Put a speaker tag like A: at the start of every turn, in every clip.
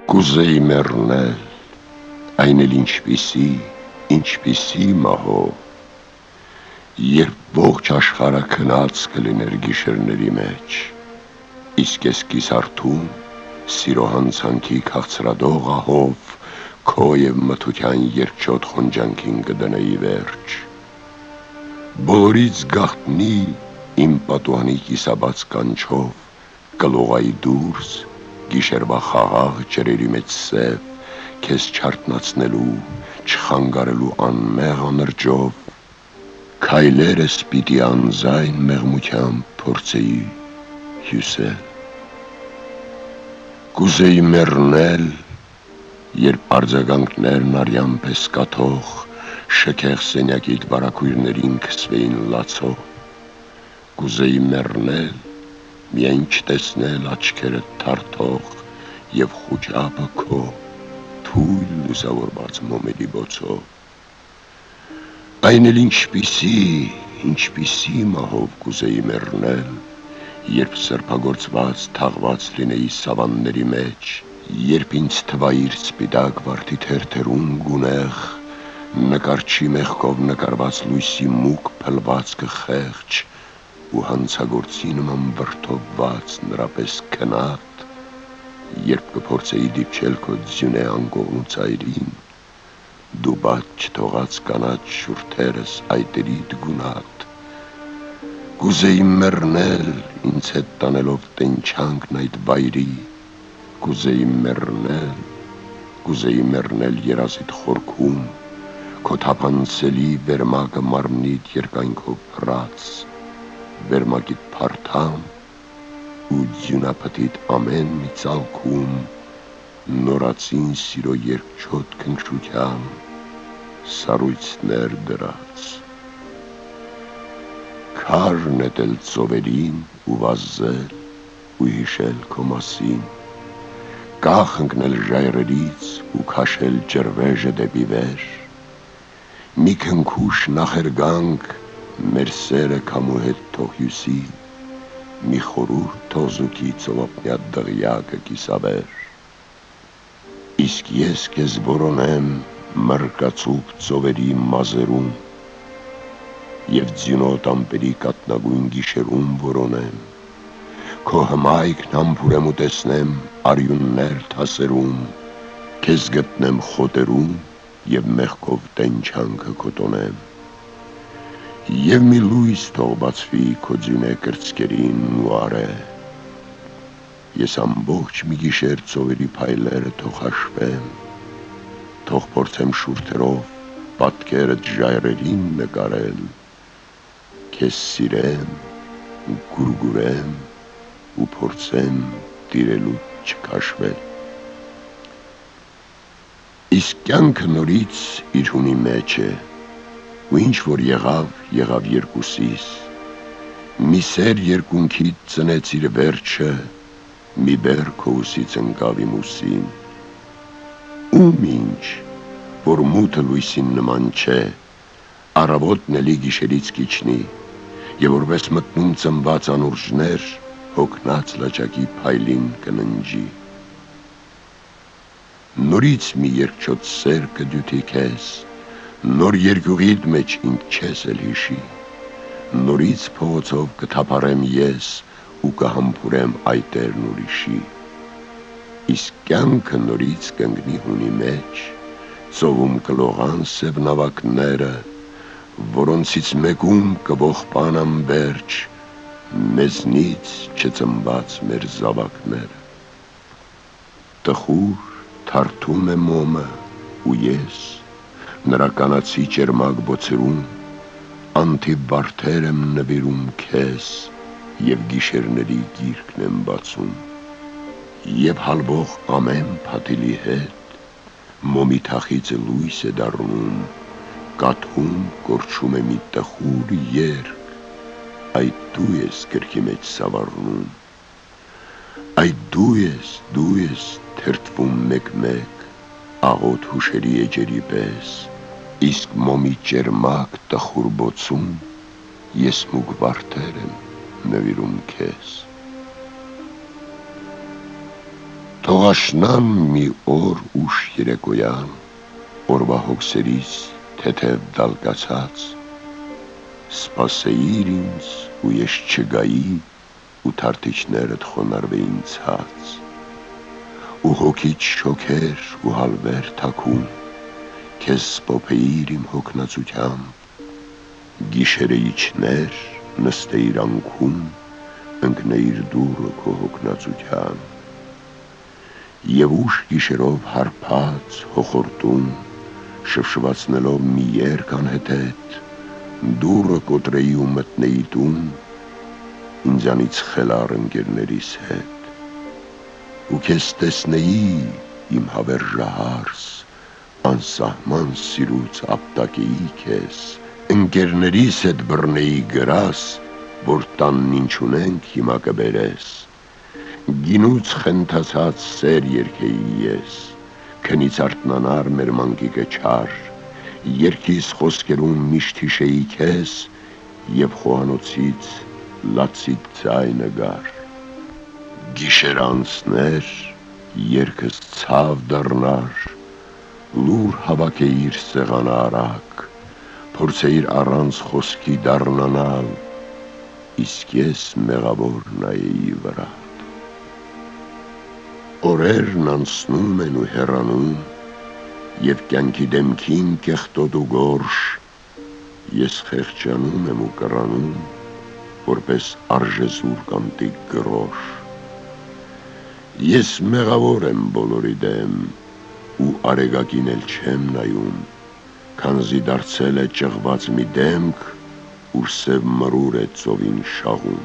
A: Կուզեի մեռնել, այն էլ ինչպիսի մահով, երբ ողջ աշխարհը քնած կլիներ գիշերների մեջ, իսկ ես կիսարթում, սիրո հանցանքի քաղցրադող ահով, քո և մթության երկչոտ խոնջանքին կդնեի վերջ։ Բոլորից գաղտնի իմ պատուհանի կիսաբաց կանչով կլողայի դուրս, գիշերվա խաղաղ ջրերի մեջ սև, քեզ չարթնացնելու, չխանգարելու անմեղ անրջով, քայլերս պիտի անձայն մեղմությամբ փորձեի հյուսել։ Կուզեի մեռնել, երբ արձագանքներն արյան պես կաթող, շքեղ սենյակիդ բարագույրներին քսվեին լացող։ Կուզեի մեռնել, միայն չտեսնել աչքերդ թարթող և խուճապը քո թույլ լուսավորված մոմերի բոցով։ Այն էլ ինչպիսի մահով կուզեի մեռնել, երբ սրբագործված թաղված լինեի սավանների մեջ, երբ ինձ թվայիր սպիտակ վարդի թերթերում գունեղ, նկարչի մեղքով նկարված լույսի մուգ փլվածքը խեղճ ու հանցագործի նման վրդովված նրա պես քնած, երբ կփորձեի դիպչել քո ձյունե անկողնու ծայրին, դու բաց չթողած կանաչ շուրթերս այտերիդ գունատ։ Կուզեի մեռնել, ինձ հետ տանելով տենչանքն այդ վայրի, կուզեի մեռնել երազիդ խորքում, քո թափանցելի վերմակը մարմնիդ երկայնքով փռած, վերմակիդ փարթամ ու ձյունափթիդ ամեն մի ծալքում նորածին սիրո երկչոտ քնքշության սառույցներ դրած։ Քար նետել ծովերին ու վազել ու հիշել քո մասին, կախ ընկնել ժայռերից ու քաշել ջրվեժը դեպի վեր, մի քնքուշ նախերգանք մեր սերը քամու հետ թող հյուսի, մի խորհուրդ թող զուգի ծովափնյա դղյակը կիսավեր, իսկ ես քեզ որոնեմ մրկացուկ ծովերի մազերում և ձյունոտ ամպերի կատնագույն գիշերում որոնեմ, քո հմայքն համբուրեմ ու տեսնեմ արյուններ թասերում, քեզ գտնեմ խոտերում և մեղքով տենչանքը կոտոնեմ, և մի լույս թող բացվի քո ձյունե կրծքերին ու արե, ես ամբողջ մի գիշեր ծովերի փայլերը թող հաշվեմ, թող փորձեմ շուրթերով պատկերդ ժայռերին նկարել, քեզ սիրեմ, գուրգուրեմ ու փորձեմ տիրելուց չքաշվել։ Իսկ կյանքը նորից իր հունի մեջ է, ու ինչ որ եղավ երկուսիս, մի սեր երկունքիդ ծնեց իր վերջը, մի բեռ քո ուսից ընկավ իմ ուսին, ում ինչ, որ մութը լույսին նման չէ, առավոտն էլի գիշերից կիջնի, և որպես մտնում ծնված անուրջներ, հոգնած լճակի փայլին կննջի։ Նորից մի երկչոտ սեր կդյութի քեզ, նոր երկյուղիդ մեջ ինձ չես էլ հիշի, նորից փողոցով կթափառեմ ես ու կհամբուրեմ այտերն ուրիշի, իսկ կյանքը նորից կընկնի հունի մեջ, ծովում կլողան սև նավակները, որոնցից մեկում կողպան անվերջ մեզնից չծնված մեր զավակները։ Տխուր թարթում է մոմը ու ես նրա կանացի ճերմակ բոցերում անթիվ վարդեր եմ նվիրում քեզ և գիշերների գիրկն եմ բացում, և հալվող ամեն փաթիլի հետ մոմի թախիծը լույս է դառնում, կաթում կորչում է մի տխուր երգ, այդ դու ես գրքի մեջ սավառնում, այդ դու ես թերթվում մեկ-մեկ աղոտ հուշերի էջերի պես, իսկ մոմի ճերմակ տխուր բոցում ես մուգ վարդեր եմ նվիրում քեզ։ Թող աշնան մի օր ուշ երեկոյան, օրվա հոգսերիս թեթև դալկացած, սպասեիր ինձ ու ես չգայի, ու թարթիչներդ խոնարհվեին ցած, ու հոգիդ շոքեր ու հալվեր թաքուն, քեզ սփոփեիր իմ հոգնածությամբ, գիշերը իջներ, նստեիր անքում, ընկնեիր դուռը քո հոգնածության, եւ ուշ գիշերով հարբած հոխորտում, շվշվածնելով մի երկ անհետեթ, դուռը կոտրեի ու մտնեի տուն, ինձանից խելառ ընկերներիս հետ, ու քեզ տեսնեի իմ հավերժահարս, անսահման սիրուց ապտակեի քեզ, ընկերներիս հետ բռնեի գրաս, որ տանն ինչ ունենք հիմա կբերես, գինուց խենթացած սեր երգեի ես, քնից արթնանար մեր մանկիկը չար, երգիս խոսքերում միշտ հիշեի քեզ, եւ խոհանոցից լացիկ ձայնը գար, գիշեր անցներ, երգս ցավ դառնար, լուր հավաքեիր սեղանը արագ, փորձեիր առանց խոսքի դառնանալ, իսկ ես մեղավոր նայեի վրատ, օրերն անցնում են ու հեռանում, եւ կյանքի դեմքին կեղտոտ ու գորշ, ես խեղճանում եմ ու կռանում, որպես արժեզուր կանտիկ գրոշ, ես մեղավոր եմ բոլորի դեմ, ու արեգակին էլ չեմ նայում, քանզի դարձել է ճղված մի դեմք, ուր սև մրուր է ծովին շաղում,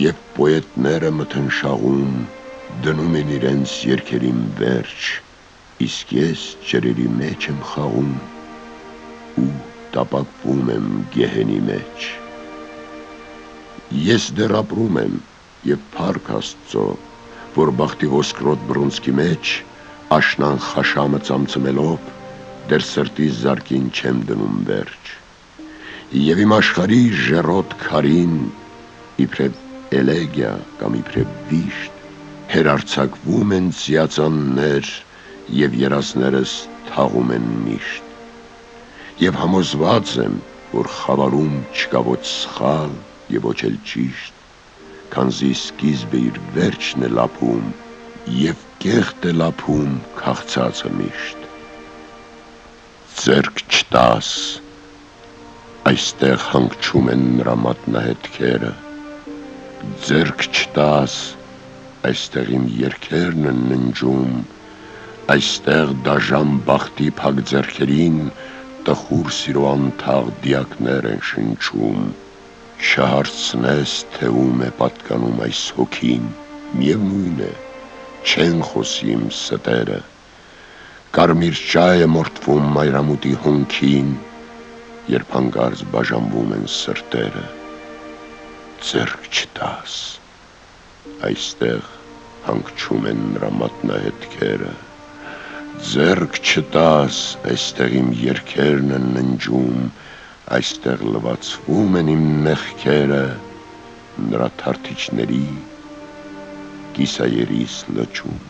A: եւ պոետները մթնշաղում, դնում են իրենց երգերին վերջ, իսկ ես ջրերի մեջ եմ խաղում, ու տապակվում եմ գեհենի մեջ, ես դեռ ապրում եմ եւ փառք Աստծո, որ բախտի ոսկրոտ բռունցքի մեջ, աշնան խաշամը ծամցմելով, դեռ սրտի զարկին չեմ դնում վերջ, եւ իմ աշխարհի ժեռոտ քարին, իբրև էլեգիա կամ իբրև վիշտ, հերարձակվում են ծիածաններ եւ երազներս թաղում են միշտ, եւ համոզված եմ, որ խավարում չկա ոչ սխալ եւ ոչ էլ ճիշտ, քանզի սկիզբը իր վերջն է լափում եւ կեղտ է լափում քաղցածը միշտ, ձեռք չտաս, այստեղ հանգչում են նրա մատնահետքերը, ձեռք չտաս, այստեղ իմ երգերն են ննջում, այստեղ դաժան բախտի փակ ձեռքերին տխուր սիրո անթաղ դիակներ են շնչում, չհարցնես, թե ում է պատկանում այս հոգին, միևնույն է, չեն խոսի իմ ստերը, կարմիր ճայ է մորթվում մայրամուտի հոնքին, երբ հանկարծ բաժանվում են սրտերը, ձեռք չտաս, այստեղ հանգչում են նրա մատնահետքերը, ձեռք չտաս, այստեղ իմ երգերն են ննջում, այստեղ լվացվում են իմ մեղքերը, նրա թարթիչների կիսայերիս լճում։